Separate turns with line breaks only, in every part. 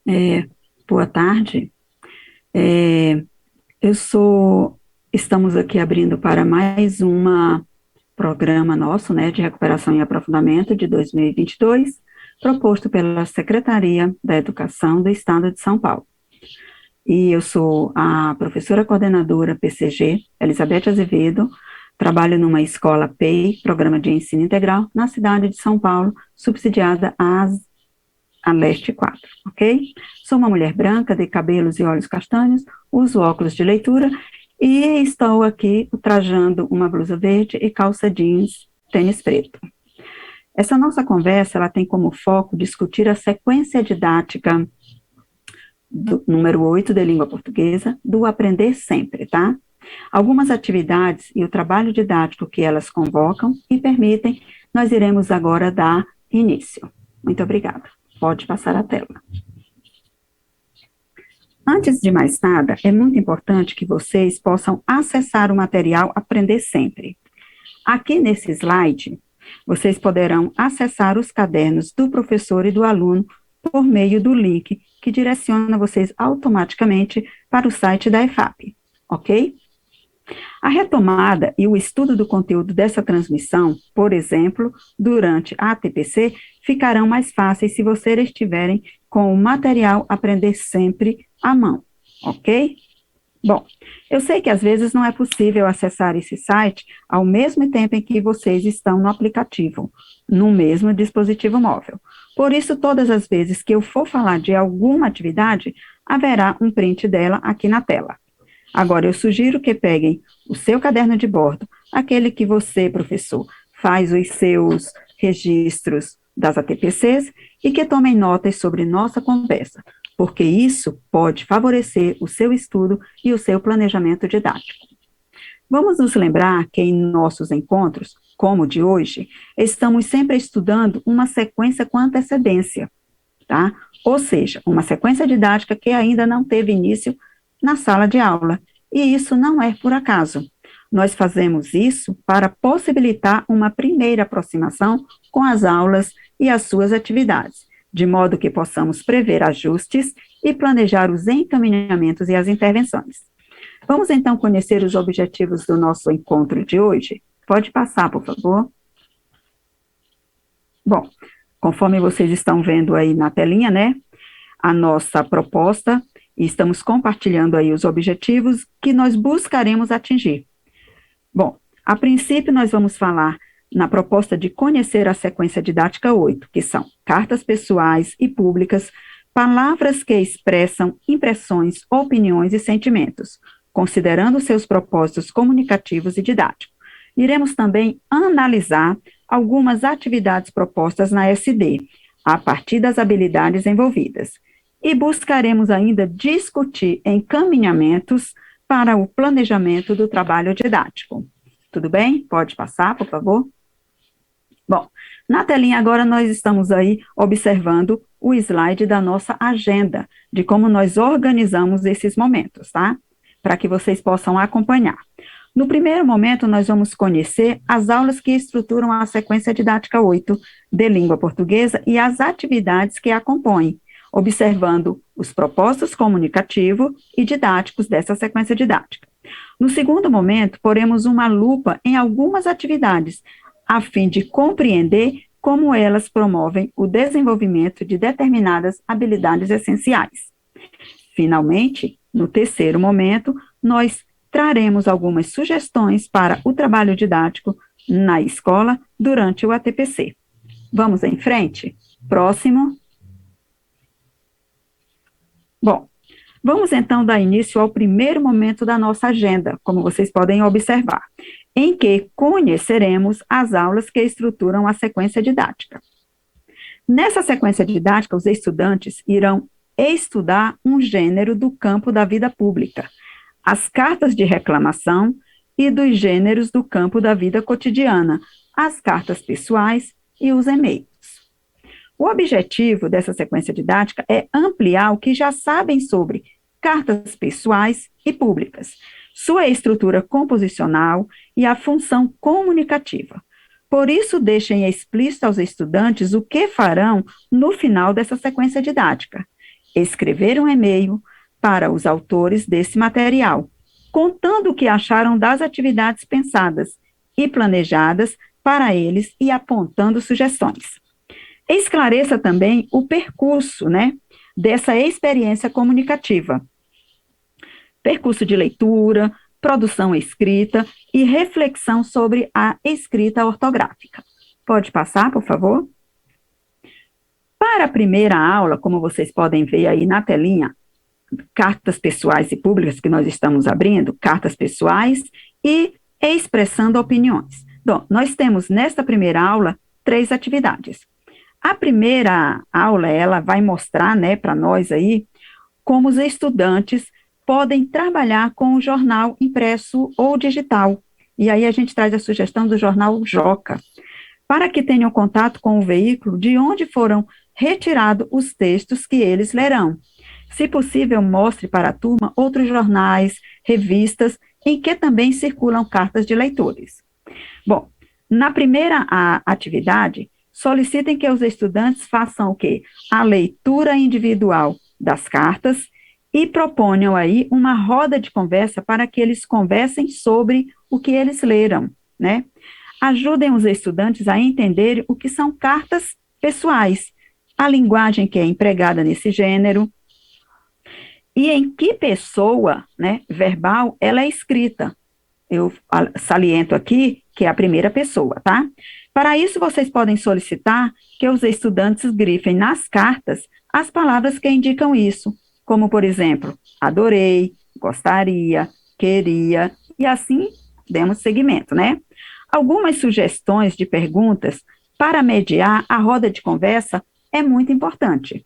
É, boa tarde. É, estamos aqui abrindo para mais um programa nosso, né, de recuperação e aprofundamento de 2022, proposto pela Secretaria da Educação do Estado de São Paulo. E eu sou a professora coordenadora PCG, Elizabeth Azevedo, trabalho numa escola PEI, Programa de Ensino Integral, na cidade de São Paulo, subsidiada a Leste 4, ok? Sou uma mulher branca, de cabelos e olhos castanhos, uso óculos de leitura e estou aqui trajando uma blusa verde e calça jeans, tênis preto. Essa nossa conversa, ela tem como foco discutir a sequência didática do número 8 de língua portuguesa, do Aprender Sempre, tá? Algumas atividades e o trabalho didático que elas convocam e permitem, nós iremos agora dar início. Muito obrigada. Pode passar a tela. Antes de mais nada, é muito importante que vocês possam acessar o material Aprender Sempre. Aqui nesse slide, vocês poderão acessar os cadernos do professor e do aluno por meio do link que direciona vocês automaticamente para o site da EFAP, ok? A retomada e o estudo do conteúdo dessa transmissão, por exemplo, durante a ATPC, ficarão mais fáceis se vocês estiverem com o material Aprender Sempre à mão, ok? Bom, eu sei que às vezes não é possível acessar esse site ao mesmo tempo em que vocês estão no aplicativo, no mesmo dispositivo móvel. Por isso, todas as vezes que eu for falar de alguma atividade, haverá um print dela aqui na tela. Agora, eu sugiro que peguem o seu caderno de bordo, aquele que você, professor, faz os seus registros das ATPCs e que tomem notas sobre nossa conversa, porque isso pode favorecer o seu estudo e o seu planejamento didático. Vamos nos lembrar que em nossos encontros, como o de hoje, estamos sempre estudando uma sequência com antecedência, tá? Ou seja, uma sequência didática que ainda não teve início na sala de aula. E isso não é por acaso. Nós fazemos isso para possibilitar uma primeira aproximação com as aulas e as suas atividades, de modo que possamos prever ajustes e planejar os encaminhamentos e as intervenções. Vamos então conhecer os objetivos do nosso encontro de hoje? Pode passar, por favor. Bom, conforme vocês estão vendo aí na telinha, né, a nossa proposta, e estamos compartilhando aí os objetivos que nós buscaremos atingir. Bom, a princípio nós vamos falar na proposta de conhecer a sequência didática 8, que são cartas pessoais e públicas, palavras que expressam impressões, opiniões e sentimentos, considerando seus propósitos comunicativos e didáticos. Iremos também analisar algumas atividades propostas na SD, a partir das habilidades envolvidas. E buscaremos ainda discutir encaminhamentos para o planejamento do trabalho didático. Tudo bem? Pode passar, por favor? Bom, na telinha agora nós estamos aí observando o slide da nossa agenda, de como nós organizamos esses momentos, tá? Para que vocês possam acompanhar. No primeiro momento, nós vamos conhecer as aulas que estruturam a sequência didática 8 de língua portuguesa e as atividades que a compõem, observando os propósitos comunicativos e didáticos dessa sequência didática. No segundo momento, poremos uma lupa em algumas atividades, a fim de compreender como elas promovem o desenvolvimento de determinadas habilidades essenciais. Finalmente, no terceiro momento, nós traremos algumas sugestões para o trabalho didático na escola durante o ATPC. Vamos em frente? Próximo. Bom, vamos então dar início ao primeiro momento da nossa agenda, como vocês podem observar, em que conheceremos as aulas que estruturam a sequência didática. Nessa sequência didática, os estudantes irão estudar um gênero do campo da vida pública, as cartas de reclamação, e dos gêneros do campo da vida cotidiana, as cartas pessoais e os e-mails. O objetivo dessa sequência didática é ampliar o que já sabem sobre cartas pessoais e públicas, sua estrutura composicional e a função comunicativa. Por isso, deixem explícito aos estudantes o que farão no final dessa sequência didática escrever um e-mail para os autores desse material, contando o que acharam das atividades pensadas e planejadas para eles e apontando sugestões. Esclareça também o percurso, né, dessa experiência comunicativa. Percurso de leitura, produção escrita e reflexão sobre a escrita ortográfica. Pode passar, por favor? Para a primeira aula, como vocês podem ver aí na telinha, cartas pessoais e públicas que nós estamos abrindo, cartas pessoais e expressando opiniões. Bom, nós temos nesta primeira aula 3 atividades. A primeira aula, ela vai mostrar, né, para nós aí, como os estudantes podem trabalhar com o jornal impresso ou digital. E aí a gente traz a sugestão do jornal Joca, para que tenham contato com o veículo de onde foram retirados os textos que eles lerão. Se possível, mostre para a turma outros jornais, revistas, em que também circulam cartas de leitores. Bom, na primeira atividade, solicitem que os estudantes façam o quê? A leitura individual das cartas e proponham aí uma roda de conversa para que eles conversem sobre o que eles leram, né? Ajudem os estudantes a entender o que são cartas pessoais, a linguagem que é empregada nesse gênero, e em que pessoa, né, verbal, ela é escrita. Eu saliento aqui que é a primeira pessoa, tá? Para isso, vocês podem solicitar que os estudantes grifem nas cartas as palavras que indicam isso, como, por exemplo, adorei, gostaria, queria, e assim demos seguimento, né? Algumas sugestões de perguntas para mediar a roda de conversa é muito importante.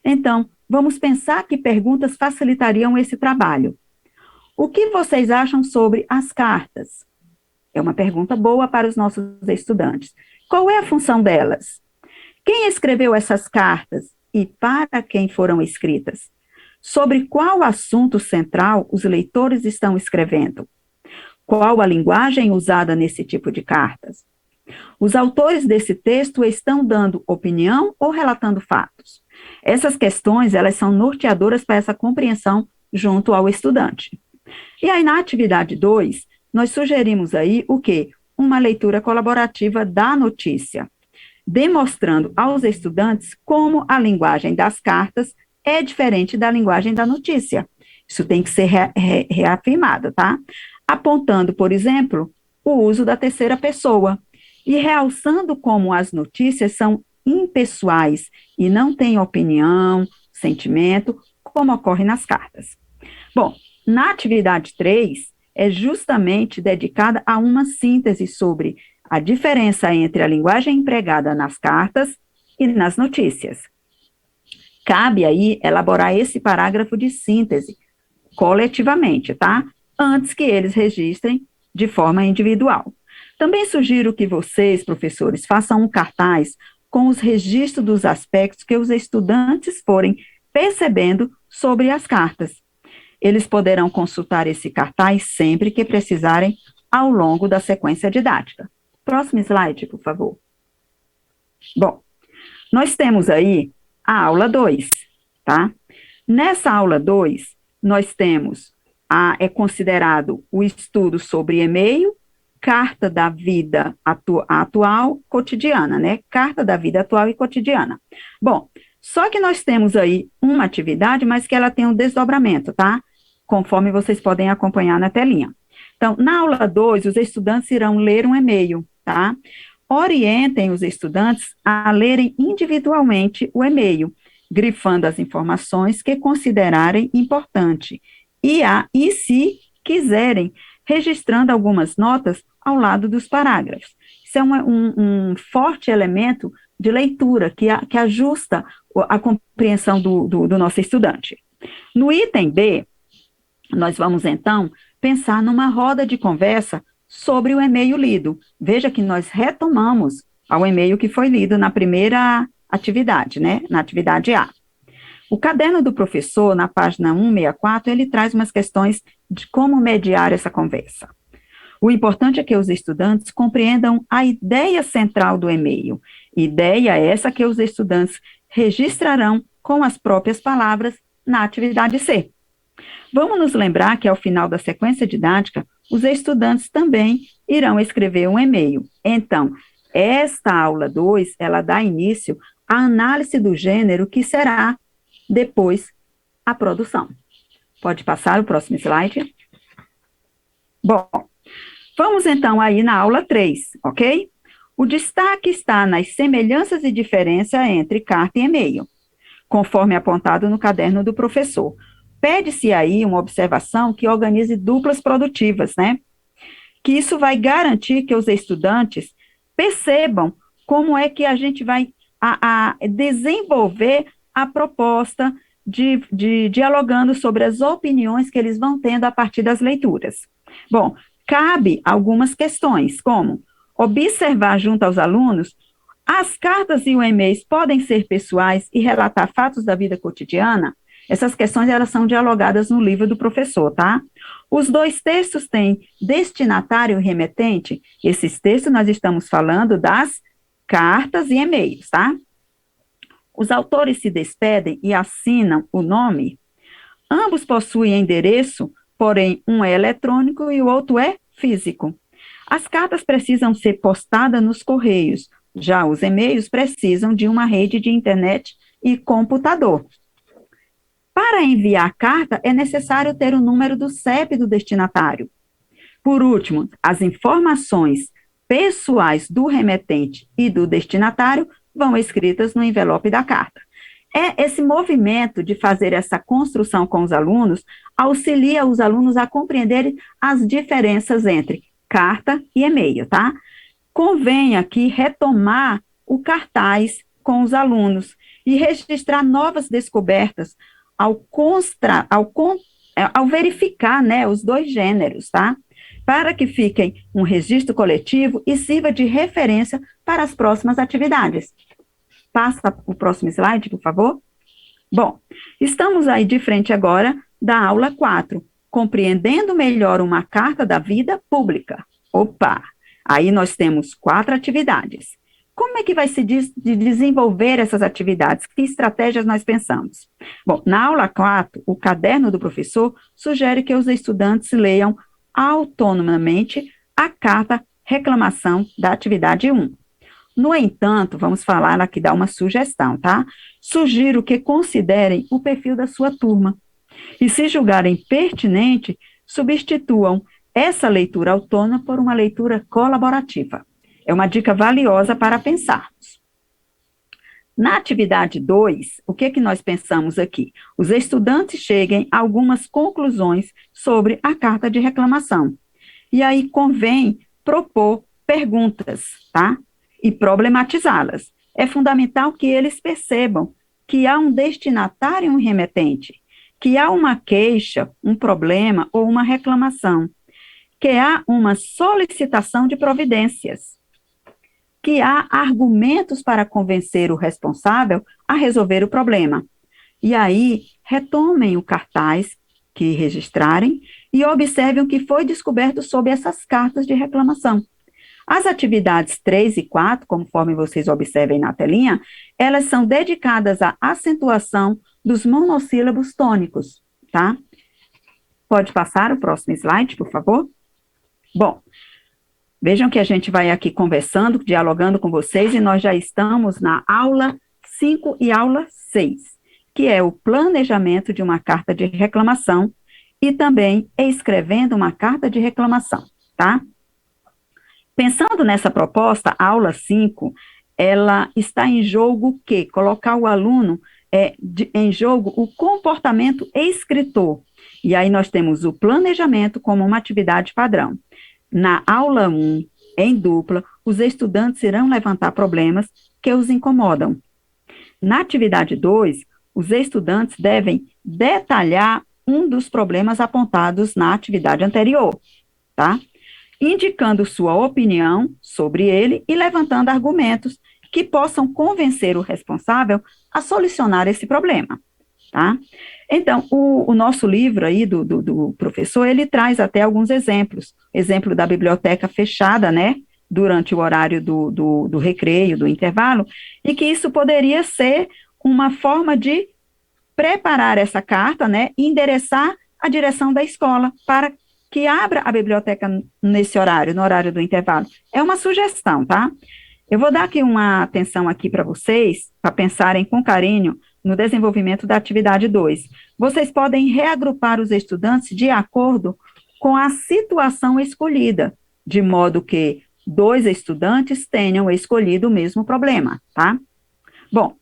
Então, vamos pensar que perguntas facilitariam esse trabalho. O que vocês acham sobre as cartas? É uma pergunta boa para os nossos estudantes. Qual é a função delas? Quem escreveu essas cartas e para quem foram escritas? Sobre qual assunto central os leitores estão escrevendo? Qual a linguagem usada nesse tipo de cartas? Os autores desse texto estão dando opinião ou relatando fatos? Essas questões, elas são norteadoras para essa compreensão junto ao estudante. E aí, na atividade 2, nós sugerimos aí o quê? Uma leitura colaborativa da notícia, demonstrando aos estudantes como a linguagem das cartas é diferente da linguagem da notícia. Isso tem que ser reafirmado, tá? Apontando, por exemplo, o uso da terceira pessoa e realçando como as notícias são impessoais e não têm opinião, sentimento, como ocorre nas cartas. Bom, na atividade 3, é justamente dedicada a uma síntese sobre a diferença entre a linguagem empregada nas cartas e nas notícias. Cabe aí elaborar esse parágrafo de síntese coletivamente, tá? Antes que eles registrem de forma individual. Também sugiro que vocês, professores, façam um cartaz com os registros dos aspectos que os estudantes forem percebendo sobre as cartas. Eles poderão consultar esse cartaz sempre que precisarem ao longo da sequência didática. Próximo slide, por favor. Bom, nós temos aí a aula 2, tá? Nessa aula 2, nós temos, é considerado o estudo sobre e-mail, carta da vida atual, cotidiana, né? Carta da vida atual e cotidiana. Bom, só que nós temos aí uma atividade, mas que ela tem um desdobramento, tá? Conforme vocês podem acompanhar na telinha. Então, na aula 2, os estudantes irão ler um e-mail, tá? Orientem os estudantes a lerem individualmente o e-mail, grifando as informações que considerarem importante e se quiserem, registrando algumas notas ao lado dos parágrafos. Isso é um forte elemento de leitura que ajusta a compreensão do nosso estudante. No item B, nós vamos, então, pensar numa roda de conversa sobre o e-mail lido. Veja que nós retomamos ao e-mail que foi lido na primeira atividade, né? Na atividade A. O caderno do professor, na página 164, ele traz umas questões de como mediar essa conversa. O importante é que os estudantes compreendam a ideia central do e-mail. Ideia essa que os estudantes registrarão com as próprias palavras na atividade C. Vamos nos lembrar que, ao final da sequência didática, os estudantes também irão escrever um e-mail. Então, esta aula 2, ela dá início à análise do gênero, que será depois a produção. Pode passar o próximo slide. Bom, vamos então aí na aula 3, ok? O destaque está nas semelhanças e diferenças entre carta e e-mail, conforme apontado no caderno do professor. Pede-se aí uma observação que organize duplas produtivas, né? Que isso vai garantir que os estudantes percebam como é que a gente vai desenvolver a proposta de dialogando sobre as opiniões que eles vão tendo a partir das leituras. Bom, cabe algumas questões, como observar junto aos alunos, as cartas e os e-mails podem ser pessoais e relatar fatos da vida cotidiana? Essas questões, elas são dialogadas no livro do professor, tá? Os dois textos têm destinatário e remetente. Esses textos nós estamos falando das cartas e e-mails, tá? Os autores se despedem e assinam o nome. Ambos possuem endereço, porém um é eletrônico e o outro é físico. As cartas precisam ser postadas nos correios, já os e-mails precisam de uma rede de internet e computador. Para enviar carta, é necessário ter o número do CEP do destinatário. Por último, as informações pessoais do remetente e do destinatário vão escritas no envelope da carta. Esse movimento de fazer essa construção com os alunos auxilia os alunos a compreenderem as diferenças entre carta e e-mail, tá? Convém aqui retomar o cartaz com os alunos e registrar novas descobertas ao verificar, né, os dois gêneros, tá? Para que fiquem um registro coletivo e sirva de referência para as próximas atividades. Passa o próximo slide, por favor. Bom, estamos aí de frente agora da aula 4, compreendendo melhor uma carta da vida pública. Opa! Aí nós temos 4 atividades. Como é que vai se desenvolver essas atividades? Que estratégias nós pensamos? Bom, na aula 4, o caderno do professor sugere que os estudantes leiam autonomamente a carta reclamação da atividade 1. No entanto, vamos falar aqui, dar uma sugestão, tá? Sugiro que considerem o perfil da sua turma e, se julgarem pertinente, substituam essa leitura autônoma por uma leitura colaborativa. É uma dica valiosa para pensarmos. Na atividade 2, o que nós pensamos aqui? Os estudantes cheguem a algumas conclusões sobre a carta de reclamação. E aí convém propor perguntas, tá? E problematizá-las. É fundamental que eles percebam que há um destinatário e um remetente, que há uma queixa, um problema ou uma reclamação, que há uma solicitação de providências, que há argumentos para convencer o responsável a resolver o problema. E aí, retomem o cartaz que registrarem e observem o que foi descoberto sob essas cartas de reclamação. As atividades 3 e 4, conforme vocês observem na telinha, elas são dedicadas à acentuação dos monossílabos tônicos, tá? Pode passar o próximo slide, por favor? Bom, vejam que a gente vai aqui conversando, dialogando com vocês, e nós já estamos na aula 5 e aula 6, que é o planejamento de uma carta de reclamação e também escrevendo uma carta de reclamação, tá? Pensando nessa proposta, a aula 5, ela está em jogo o quê? Colocar o aluno em jogo o comportamento escritor. E aí nós temos o planejamento como uma atividade padrão. Na aula 1, em dupla, os estudantes irão levantar problemas que os incomodam. Na atividade 2, os estudantes devem detalhar um dos problemas apontados na atividade anterior, tá? Indicando sua opinião sobre ele e levantando argumentos que possam convencer o responsável a solucionar esse problema, tá? Então, o nosso livro aí do professor, ele traz até alguns exemplos. Exemplo da biblioteca fechada, né, durante o horário do recreio, do intervalo, e que isso poderia ser uma forma de preparar essa carta, né, e endereçar a direção da escola para que abra a biblioteca nesse horário, no horário do intervalo. É uma sugestão, tá? Eu vou dar aqui uma atenção aqui para vocês, para pensarem com carinho no desenvolvimento da atividade 2. Vocês podem reagrupar os estudantes de acordo com a situação escolhida, de modo que 2 estudantes tenham escolhido o mesmo problema, tá? Bom,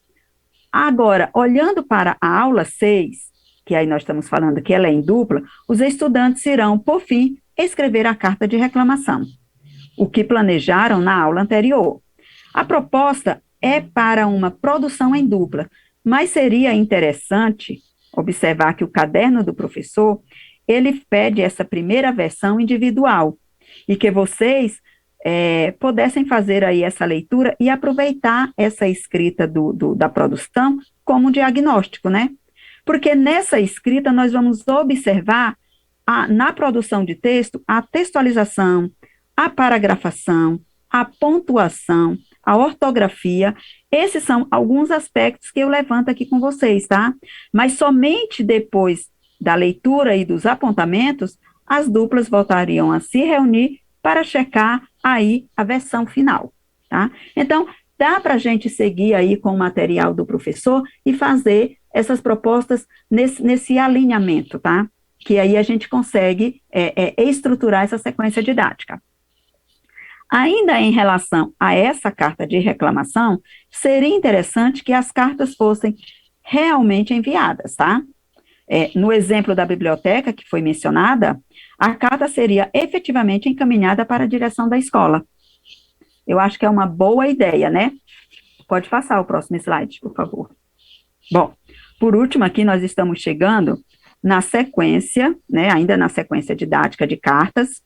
agora, olhando para a aula 6, que aí nós estamos falando que ela é em dupla, os estudantes irão, por fim, escrever a carta de reclamação, o que planejaram na aula anterior. A proposta é para uma produção em dupla, mas seria interessante observar que o caderno do professor, ele pede essa primeira versão individual, e que vocês pudessem fazer aí essa leitura e aproveitar essa escrita da produção como um diagnóstico, né? Porque nessa escrita nós vamos observar, na produção de texto, a textualização, a paragrafação, a pontuação, a ortografia. Esses são alguns aspectos que eu levanto aqui com vocês, tá? Mas somente depois da leitura e dos apontamentos, as duplas voltariam a se reunir para checar aí a versão final, tá? Então, dá para a gente seguir aí com o material do professor e fazer essas propostas nesse alinhamento, tá? Que aí a gente consegue estruturar essa sequência didática. Ainda em relação a essa carta de reclamação, seria interessante que as cartas fossem realmente enviadas, tá? No exemplo da biblioteca que foi mencionada, a carta seria efetivamente encaminhada para a direção da escola. Eu acho que é uma boa ideia, né? Pode passar o próximo slide, por favor. Bom, por último aqui nós estamos chegando na sequência, né, ainda na sequência didática de cartas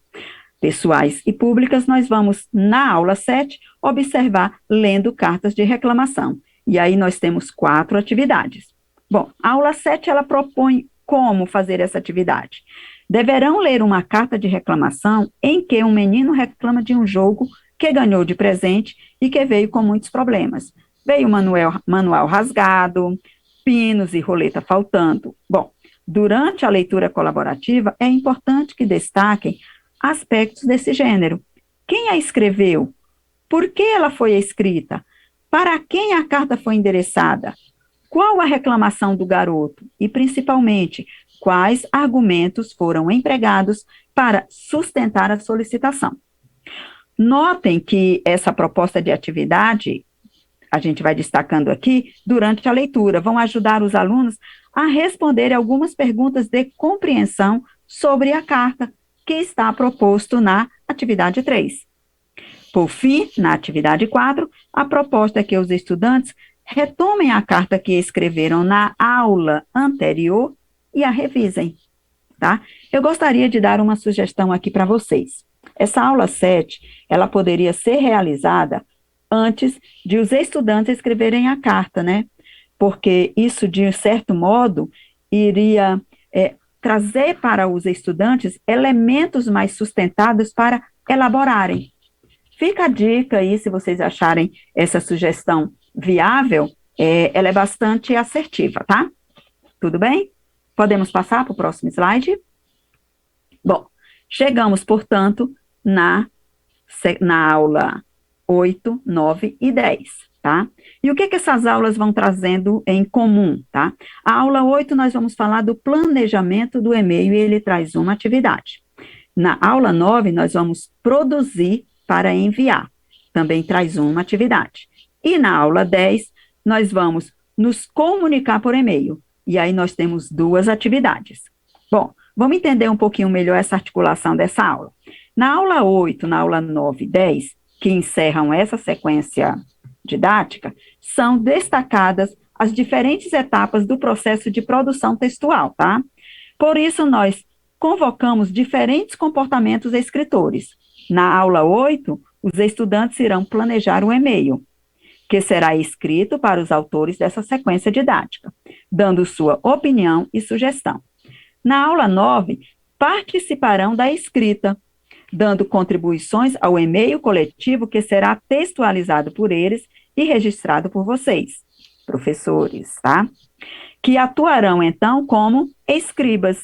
pessoais e públicas, nós vamos, na aula 7, observar lendo cartas de reclamação. E aí nós temos 4 atividades. Bom, a aula 7, ela propõe como fazer essa atividade. Deverão ler uma carta de reclamação em que um menino reclama de um jogo que ganhou de presente e que veio com muitos problemas. Veio manual rasgado, pinos e roleta faltando. Bom, durante a leitura colaborativa, é importante que destaquem aspectos desse gênero. Quem a escreveu? Por que ela foi escrita? Para quem a carta foi endereçada? Qual a reclamação do garoto? E, principalmente, quais argumentos foram empregados para sustentar a solicitação? Notem que essa proposta de atividade, a gente vai destacando aqui, durante a leitura, vão ajudar os alunos a responder algumas perguntas de compreensão sobre a carta que está proposto na atividade 3. Por fim, na atividade 4, a proposta é que os estudantes retomem a carta que escreveram na aula anterior e a revisem, tá? Eu gostaria de dar uma sugestão aqui para vocês. Essa aula 7, ela poderia ser realizada antes de os estudantes escreverem a carta, né? Porque isso, de certo modo, iria trazer para os estudantes elementos mais sustentados para elaborarem. Fica a dica aí, se vocês acharem essa sugestão viável, ela é bastante assertiva, tá? Tudo bem? Podemos passar para o próximo slide? Bom, chegamos, portanto, na aula 8, 9 e 10, tá? E o que essas aulas vão trazendo em comum, tá? A aula 8, nós vamos falar do planejamento do e-mail e ele traz uma atividade. Na aula 9, nós vamos produzir para enviar, também traz uma atividade. E na aula 10, nós vamos nos comunicar por e-mail, e aí nós temos 2 atividades. Bom, vamos entender um pouquinho melhor essa articulação dessa aula. Na aula 8, na aula 9 e 10, que encerram essa sequência didática, são destacadas as diferentes etapas do processo de produção textual, tá? Por isso, nós convocamos diferentes comportamentos escritores. Na aula 8, os estudantes irão planejar um e-mail, que será escrito para os autores dessa sequência didática, dando sua opinião e sugestão. Na aula 9, participarão da escrita, dando contribuições ao e-mail coletivo que será textualizado por eles e registrado por vocês, professores, tá? que atuarão, então, como escribas.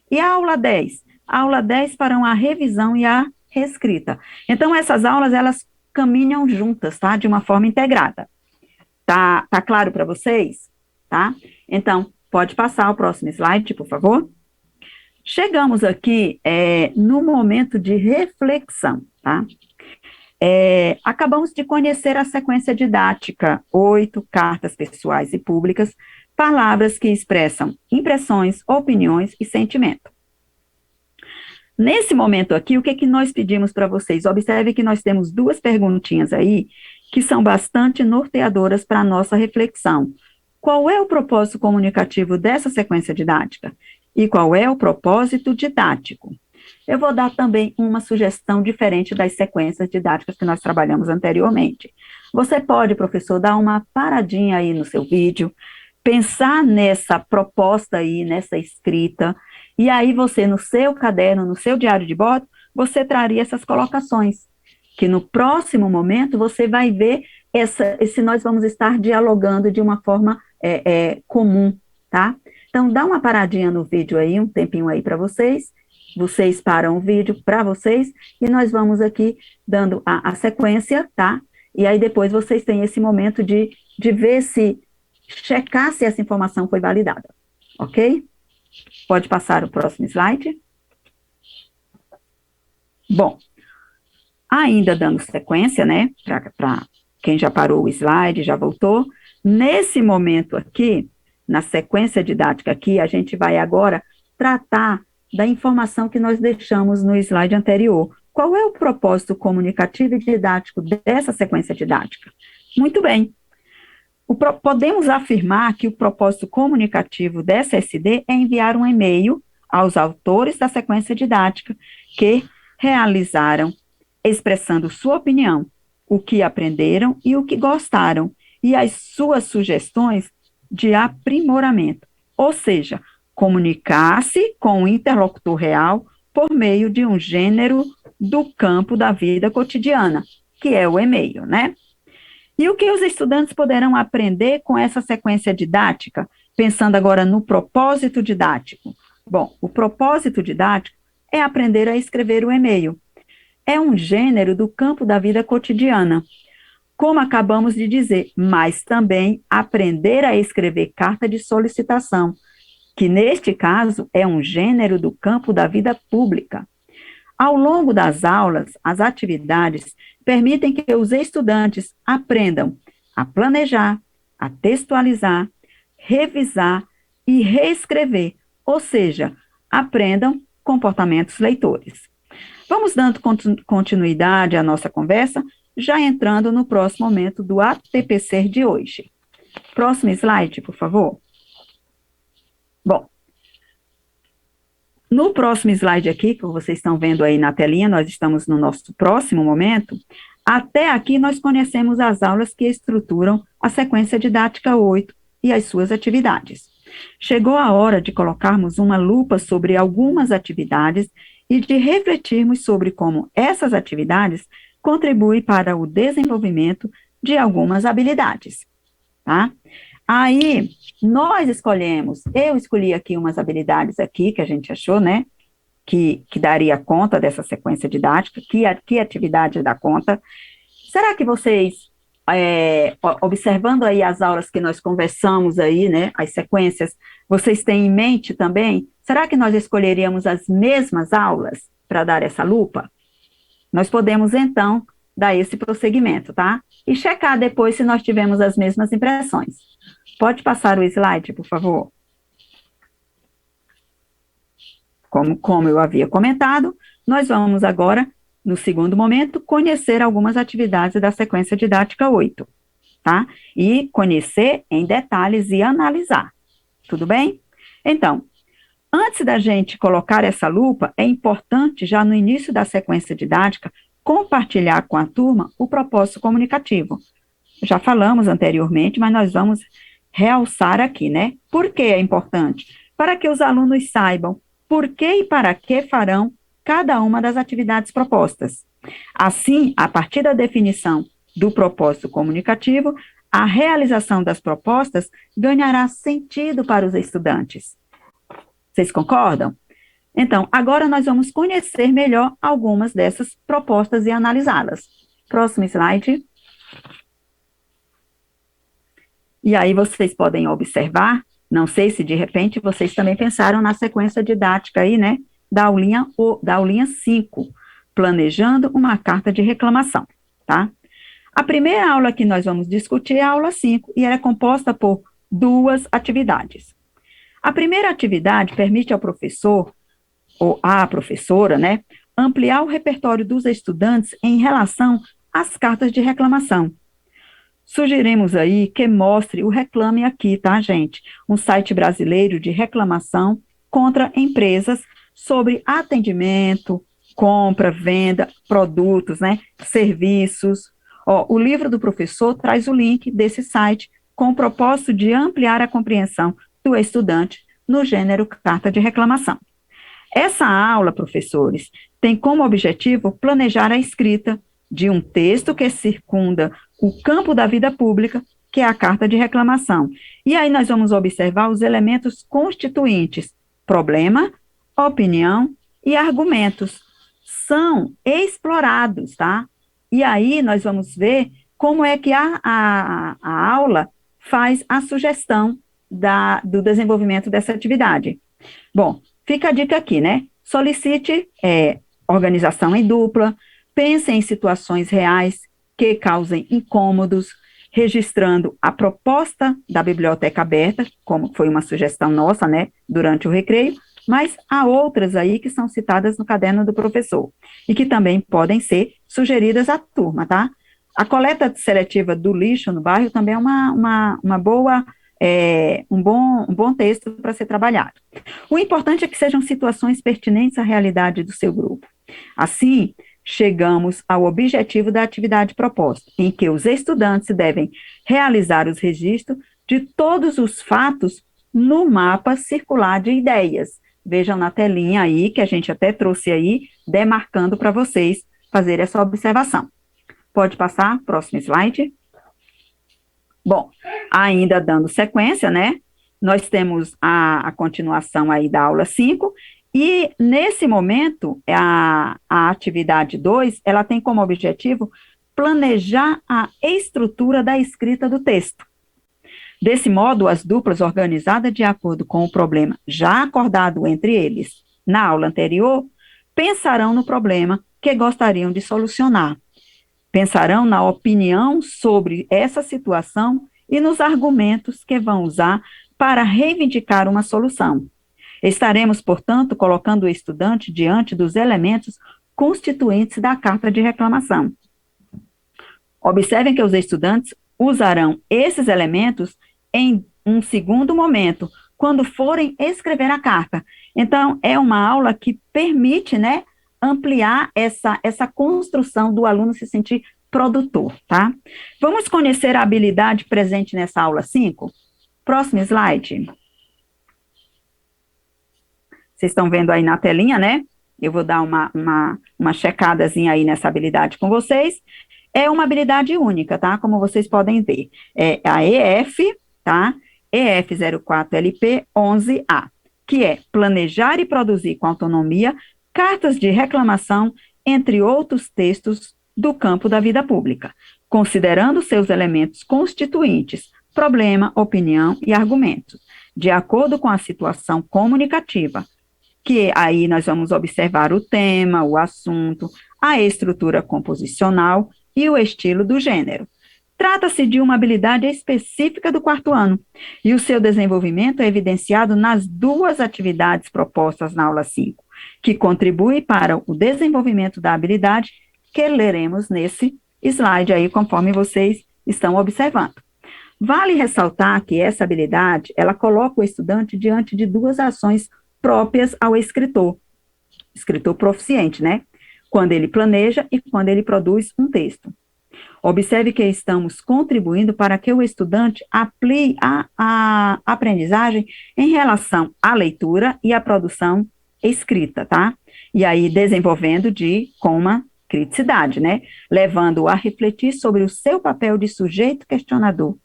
E a aula 10? A aula 10 farão a revisão e a reescrita. Então, essas aulas, elas caminham juntas, tá? De uma forma integrada. Tá claro para vocês? Tá? Então, pode passar o próximo slide, por favor. Chegamos aqui no momento de reflexão, tá? Acabamos de conhecer a sequência didática, 8 cartas pessoais e públicas, palavras que expressam impressões, opiniões e sentimento. Nesse momento aqui, o que nós pedimos para vocês? Observe que nós temos 2 perguntinhas aí, que são bastante norteadoras para a nossa reflexão. Qual é o propósito comunicativo dessa sequência didática? E qual é o propósito didático? Eu vou dar também uma sugestão diferente das sequências didáticas que nós trabalhamos anteriormente. Você pode, professor, dar uma paradinha aí no seu vídeo, pensar nessa proposta aí, nessa escrita, e aí você, no seu caderno, no seu diário de bordo, você traria essas colocações, que no próximo momento você vai ver se nós vamos estar dialogando de uma forma comum, tá? Então, dá uma paradinha no vídeo aí, um tempinho aí para vocês param o vídeo para vocês, e nós vamos aqui dando a sequência, tá? E aí depois vocês têm esse momento de ver checar se essa informação foi validada, ok? Pode passar o próximo slide. Bom, ainda dando sequência, né, para quem já parou o slide, já voltou, nesse momento aqui, na sequência didática aqui, a gente vai agora tratar da informação que nós deixamos no slide anterior. Qual é o propósito comunicativo e didático dessa sequência didática? Muito bem. Podemos afirmar que o propósito comunicativo dessa SD é enviar um e-mail aos autores da sequência didática que realizaram, expressando sua opinião, o que aprenderam e o que gostaram, e as suas sugestões de aprimoramento, ou seja, comunicar-se com o interlocutor real por meio de um gênero do campo da vida cotidiana, que é o e-mail, né? E o que os estudantes poderão aprender com essa sequência didática, pensando agora no propósito didático? Bom, o propósito didático é aprender a escrever o e-mail. É um gênero do campo da vida cotidiana, como acabamos de dizer, mas também aprender a escrever carta de solicitação, que neste caso é um gênero do campo da vida pública. Ao longo das aulas, as atividades permitem que os estudantes aprendam a planejar, a textualizar, revisar e reescrever, ou seja, aprendam comportamentos leitores. Vamos dando continuidade à nossa conversa, já entrando no próximo momento do ATPC de hoje. Próximo slide, por favor. Bom, no próximo slide aqui, que vocês estão vendo aí na telinha, nós estamos no nosso próximo momento. Até aqui nós conhecemos as aulas que estruturam a sequência didática 8 e as suas atividades. Chegou a hora de colocarmos uma lupa sobre algumas atividades e de refletirmos sobre como essas atividades contribuem para o desenvolvimento de algumas habilidades, tá? Aí, eu escolhi aqui umas habilidades aqui que a gente achou, né, que daria conta dessa sequência didática, que atividade dá conta. Será que vocês, observando aí as aulas que nós conversamos aí, né, as sequências, vocês têm em mente também, será que nós escolheríamos as mesmas aulas para dar essa lupa? Nós podemos, então, dar esse prosseguimento, tá? E checar depois se nós tivemos as mesmas impressões. Pode passar o slide, por favor. Como eu havia comentado, nós vamos agora, no segundo momento, conhecer algumas atividades da sequência didática 8, tá? E conhecer em detalhes e analisar, tudo bem? Então, antes da gente colocar essa lupa, é importante, já no início da sequência didática, compartilhar com a turma o propósito comunicativo. Já falamos anteriormente, mas nós vamos realçar aqui, né? Por que é importante? Para que os alunos saibam por que e para que farão cada uma das atividades propostas. Assim, a partir da definição do propósito comunicativo, a realização das propostas ganhará sentido para os estudantes. Vocês concordam? Então, agora nós vamos conhecer melhor algumas dessas propostas e analisá-las. Próximo slide. E aí vocês podem observar, não sei se de repente vocês também pensaram na sequência didática aí, né, da aulinha 5, planejando uma carta de reclamação, tá? A primeira aula que nós vamos discutir é a aula 5, e ela é composta por 2 atividades. A primeira atividade permite ao professor, ou à professora, né, ampliar o repertório dos estudantes em relação às cartas de reclamação. Sugerimos aí que mostre o Reclame Aqui, tá, gente? Um site brasileiro de reclamação contra empresas sobre atendimento, compra, venda, produtos, né, serviços. Ó, o livro do professor traz o link desse site com o propósito de ampliar a compreensão do estudante no gênero carta de reclamação. Essa aula, professores, tem como objetivo planejar a escrita de um texto que circunda o campo da vida pública, que é a carta de reclamação. E aí nós vamos observar os elementos constituintes: problema, opinião e argumentos. São explorados, tá? E aí nós vamos ver como é que a aula faz a sugestão do desenvolvimento dessa atividade. Bom, fica a dica aqui, né? Solicite organização em dupla, pense em situações reais que causem incômodos, registrando a proposta da biblioteca aberta, como foi uma sugestão nossa, né, durante o recreio, mas há outras aí que são citadas no caderno do professor, e que também podem ser sugeridas à turma, tá? A coleta seletiva do lixo no bairro também é uma boa, um bom texto para ser trabalhado. O importante é que sejam situações pertinentes à realidade do seu grupo. Assim, chegamos ao objetivo da atividade proposta, em que os estudantes devem realizar os registros de todos os fatos no mapa circular de ideias. Vejam na telinha aí, que a gente até trouxe aí, demarcando para vocês fazer essa observação. Pode passar, próximo slide. Bom, ainda dando sequência, né, nós temos a continuação aí da aula 5, e nesse momento, a atividade 2, ela tem como objetivo planejar a estrutura da escrita do texto. Desse modo, as duplas organizadas de acordo com o problema já acordado entre eles na aula anterior, pensarão no problema que gostariam de solucionar. Pensarão na opinião sobre essa situação e nos argumentos que vão usar para reivindicar uma solução. Estaremos, portanto, colocando o estudante diante dos elementos constituintes da carta de reclamação. Observem que os estudantes usarão esses elementos em um segundo momento, quando forem escrever a carta. Então, é uma aula que permite, né, ampliar essa construção do aluno se sentir produtor, tá? Vamos conhecer a habilidade presente nessa aula 5? Próximo slide. Vocês estão vendo aí na telinha, né? Eu vou dar uma checadazinha aí nessa habilidade com vocês. É uma habilidade única, tá? Como vocês podem ver. É a EF, tá? EF04LP11A, que é planejar e produzir com autonomia cartas de reclamação, entre outros textos do campo da vida pública, considerando seus elementos constituintes, problema, opinião e argumento, de acordo com a situação comunicativa, que aí nós vamos observar o tema, o assunto, a estrutura composicional e o estilo do gênero. Trata-se de uma habilidade específica do 4º ano, e o seu desenvolvimento é evidenciado nas 2 atividades propostas na aula 5, que contribuem para o desenvolvimento da habilidade que leremos nesse slide aí, conforme vocês estão observando. Vale ressaltar que essa habilidade, ela coloca o estudante diante de 2 ações próprias ao escritor proficiente, né? Quando ele planeja e quando ele produz um texto. Observe que estamos contribuindo para que o estudante amplie a aprendizagem em relação à leitura e à produção escrita, tá? E aí desenvolvendo com uma criticidade, né? Levando-o a refletir sobre o seu papel de sujeito questionador,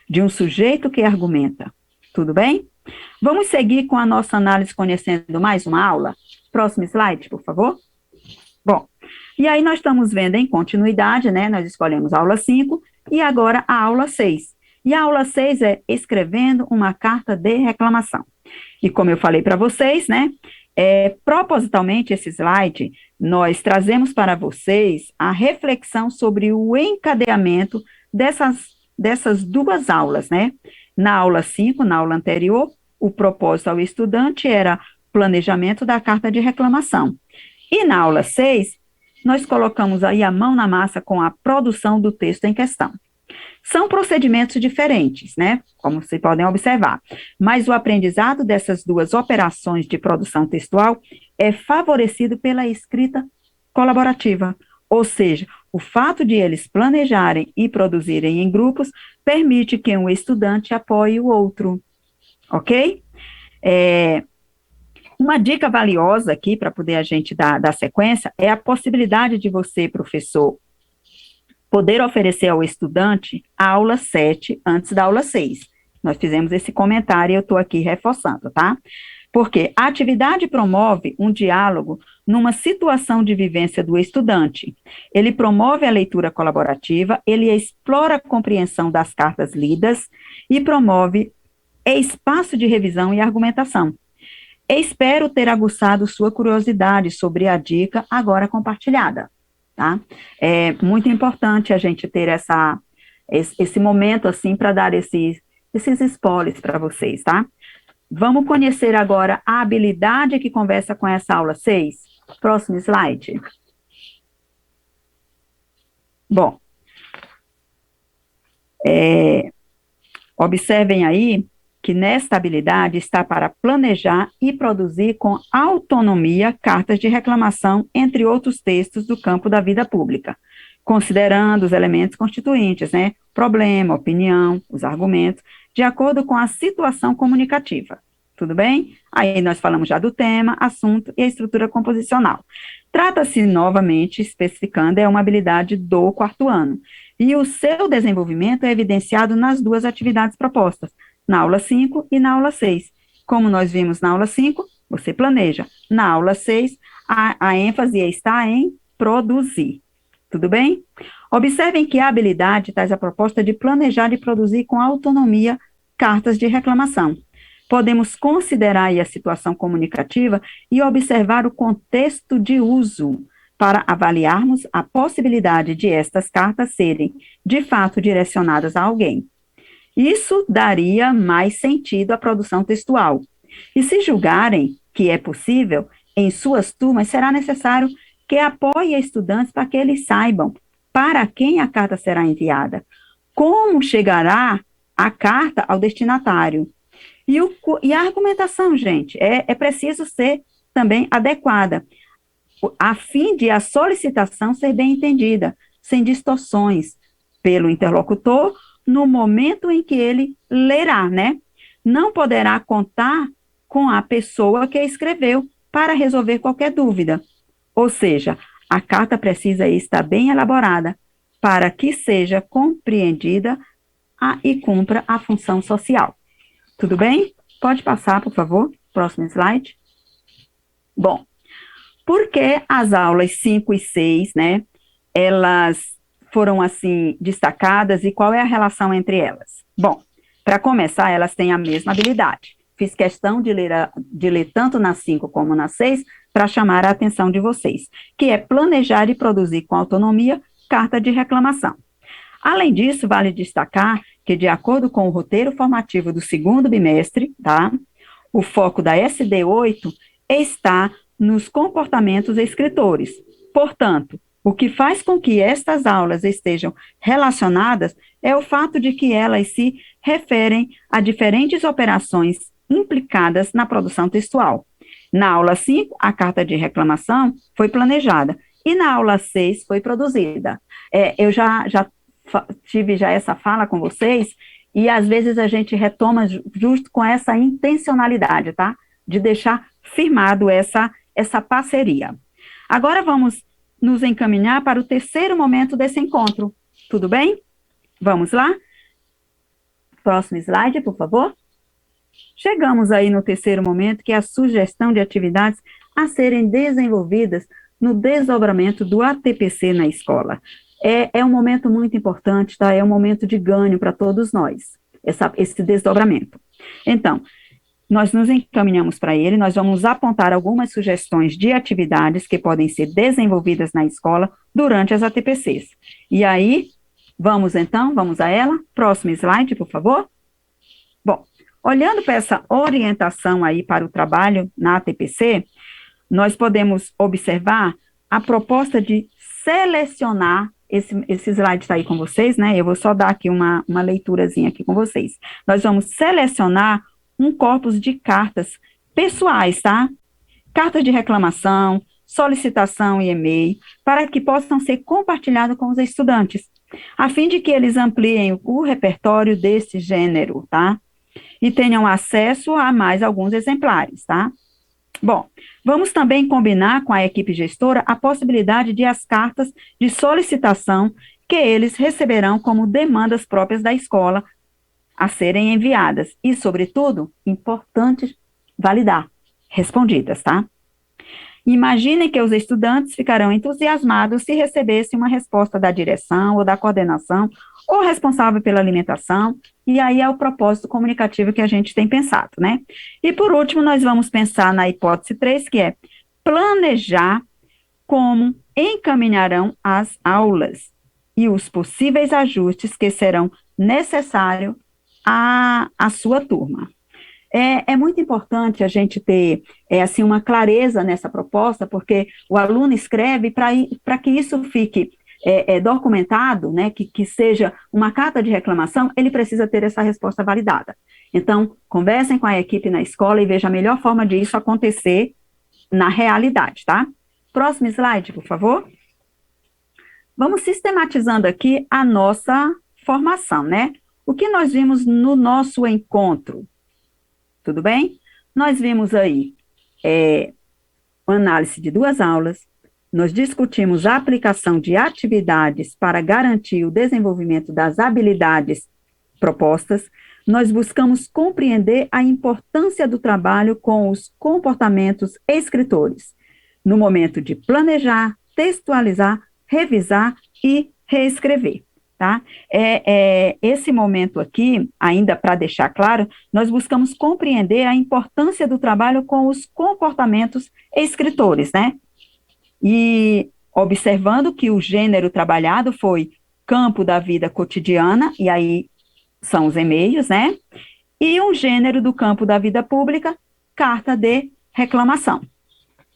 de um sujeito que argumenta. Tudo bem? Vamos seguir com a nossa análise conhecendo mais uma aula? Próximo slide, por favor. Bom, e aí nós estamos vendo em continuidade, né? Nós escolhemos a aula 5 e agora a aula 6. E a aula 6 é escrevendo uma carta de reclamação. E como eu falei para vocês, né? Propositalmente, esse slide, nós trazemos para vocês a reflexão sobre o encadeamento dessas duas aulas, né? Na aula 5, na aula anterior, o propósito ao estudante era planejamento da carta de reclamação. E na aula 6, nós colocamos aí a mão na massa com a produção do texto em questão. São procedimentos diferentes, né? Como vocês podem observar. Mas o aprendizado dessas duas operações de produção textual é favorecido pela escrita colaborativa. Ou seja, o fato de eles planejarem e produzirem em grupos permite que um estudante apoie o outro. Ok? Uma dica valiosa aqui para poder a gente dar sequência é a possibilidade de você, professor, poder oferecer ao estudante a aula 7 antes da aula 6. Nós fizemos esse comentário e eu estou aqui reforçando, tá? Porque a atividade promove um diálogo numa situação de vivência do estudante. Ele promove a leitura colaborativa, ele explora a compreensão das cartas lidas e promove espaço de revisão e argumentação. Espero ter aguçado sua curiosidade sobre a dica agora compartilhada. Tá? É muito importante a gente ter esse momento, assim, para dar esses spoilers para vocês, tá? Vamos conhecer agora a habilidade que conversa com essa aula 6? Próximo slide. Bom, observem aí que nesta habilidade está para planejar e produzir com autonomia cartas de reclamação, entre outros textos do campo da vida pública, considerando os elementos constituintes, né? Problema, opinião, os argumentos, de acordo com a situação comunicativa. Tudo bem? Aí nós falamos já do tema, assunto e a estrutura composicional. Trata-se, novamente, especificando, é uma habilidade do 4º ano. E o seu desenvolvimento é evidenciado nas duas atividades propostas, na aula 5 e na aula 6. Como nós vimos na aula 5, você planeja. Na aula 6, a ênfase está em produzir. Tudo bem? Observem que a habilidade traz a proposta de planejar e produzir com autonomia cartas de reclamação. Podemos considerar aí a situação comunicativa e observar o contexto de uso para avaliarmos a possibilidade de estas cartas serem, de fato, direcionadas a alguém. Isso daria mais sentido à produção textual. E se julgarem que é possível, em suas turmas será necessário que apoie estudantes para que eles saibam para quem a carta será enviada, como chegará a carta ao destinatário. E a argumentação, gente, é preciso ser também adequada, a fim de a solicitação ser bem entendida, sem distorções, pelo interlocutor, no momento em que ele lerá, né? Não poderá contar com a pessoa que escreveu para resolver qualquer dúvida. Ou seja, a carta precisa estar bem elaborada para que seja compreendida e cumpra a função social. Tudo bem? Pode passar, por favor, próximo slide. Bom, por que as aulas 5 e 6, né, elas foram, assim, destacadas e qual é a relação entre elas? Bom, para começar, elas têm a mesma habilidade. Fiz questão de ler tanto na 5 como na 6 para chamar a atenção de vocês, que é planejar e produzir com autonomia carta de reclamação. Além disso, vale destacar que, de acordo com o roteiro formativo do 2º bimestre, tá, o foco da SD8 está nos comportamentos escritores. Portanto, o que faz com que estas aulas estejam relacionadas é o fato de que elas se referem a diferentes operações implicadas na produção textual. Na aula 5, a carta de reclamação foi planejada e na aula 6 foi produzida. Eu já tive essa fala com vocês e às vezes a gente retoma justo com essa intencionalidade, tá? De deixar firmado essa parceria. Agora vamos nos encaminhar para o terceiro momento desse encontro. Tudo bem? Vamos lá? Próximo slide, por favor. Chegamos aí no terceiro momento, que é a sugestão de atividades a serem desenvolvidas no desdobramento do ATPC na escola. É um momento muito importante, tá? É um momento de ganho para todos nós, esse desdobramento. Então, nós nos encaminhamos para ele, nós vamos apontar algumas sugestões de atividades que podem ser desenvolvidas na escola durante as ATPCs. E aí, vamos a ela? Próximo slide, por favor. Bom, olhando para essa orientação aí para o trabalho na ATPC, nós podemos observar a proposta de selecionar, esse slide está aí com vocês, né? Eu vou só dar aqui uma leiturazinha aqui com vocês. Nós vamos selecionar um corpus de cartas pessoais, tá? Cartas de reclamação, solicitação e e-mail, para que possam ser compartilhados com os estudantes, a fim de que eles ampliem o repertório desse gênero, tá? E tenham acesso a mais alguns exemplares, tá? Bom, vamos também combinar com a equipe gestora a possibilidade de as cartas de solicitação que eles receberão como demandas próprias da escola a serem enviadas e, sobretudo, importante validar, respondidas, tá? Imaginem que os estudantes ficarão entusiasmados se recebessem uma resposta da direção ou da coordenação ou responsável pela alimentação, e aí é o propósito comunicativo que a gente tem pensado, né? E por último, nós vamos pensar na hipótese 3, que é planejar como encaminharão as aulas e os possíveis ajustes que serão necessários à sua turma. É muito importante a gente ter, assim, uma clareza nessa proposta, porque o aluno escreve para que isso fique documentado, né, que seja uma carta de reclamação, ele precisa ter essa resposta validada. Então, conversem com a equipe na escola e vejam a melhor forma de isso acontecer na realidade, tá? Próximo slide, por favor. Vamos sistematizando aqui a nossa formação, né? O que nós vimos no nosso encontro? Tudo bem? Nós vimos aí uma análise de 2 aulas, nós discutimos a aplicação de atividades para garantir o desenvolvimento das habilidades propostas, nós buscamos compreender a importância do trabalho com os comportamentos escritores, no momento de planejar, textualizar, revisar e reescrever. Tá? Esse momento aqui, ainda para deixar claro, nós buscamos compreender a importância do trabalho com os comportamentos escritores, né? E observando que o gênero trabalhado foi campo da vida cotidiana, e aí são os e-mails, né? E um gênero do campo da vida pública, carta de reclamação.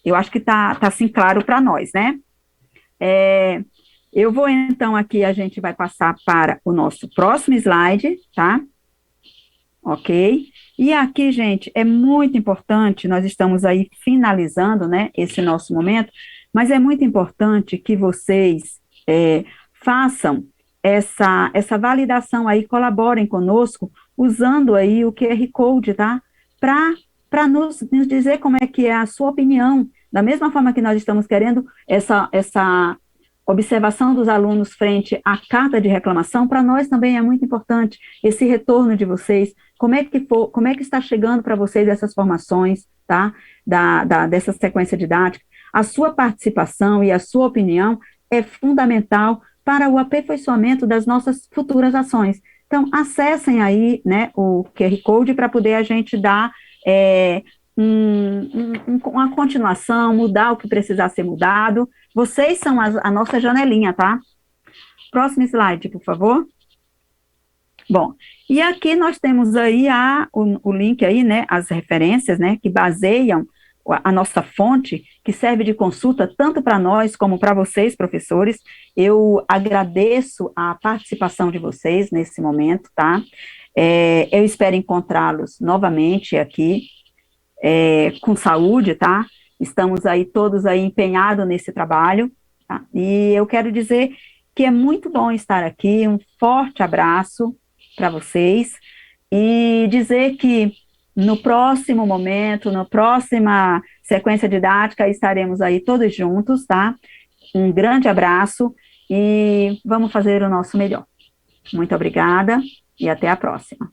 Eu acho que tá assim claro para nós, né? Eu vou, então, aqui, a gente vai passar para o nosso próximo slide, tá? Ok? E aqui, gente, é muito importante, nós estamos aí finalizando, né, esse nosso momento, mas é muito importante que vocês façam essa validação aí, colaborem conosco, usando aí o QR Code, tá? Para nos dizer como é que é a sua opinião, da mesma forma que nós estamos querendo essa observação dos alunos frente à carta de reclamação, para nós também é muito importante esse retorno de vocês, como é que está chegando para vocês essas formações, tá, dessa sequência didática, a sua participação e a sua opinião é fundamental para o aperfeiçoamento das nossas futuras ações. Então, acessem aí, né, o QR Code para poder a gente dar uma continuação, mudar o que precisar ser mudado. Vocês são a nossa janelinha, tá? Próximo slide, por favor. Bom, e aqui nós temos aí o link aí, né, as referências, né, que baseiam a nossa fonte, que serve de consulta tanto para nós como para vocês, professores. Eu agradeço a participação de vocês nesse momento, tá? Eu espero encontrá-los novamente aqui, com saúde, tá? Estamos aí todos aí empenhados nesse trabalho, tá? E eu quero dizer que é muito bom estar aqui, um forte abraço para vocês, e dizer que no próximo momento, na próxima sequência didática, estaremos aí todos juntos, tá? Um grande abraço e vamos fazer o nosso melhor. Muito obrigada e até a próxima.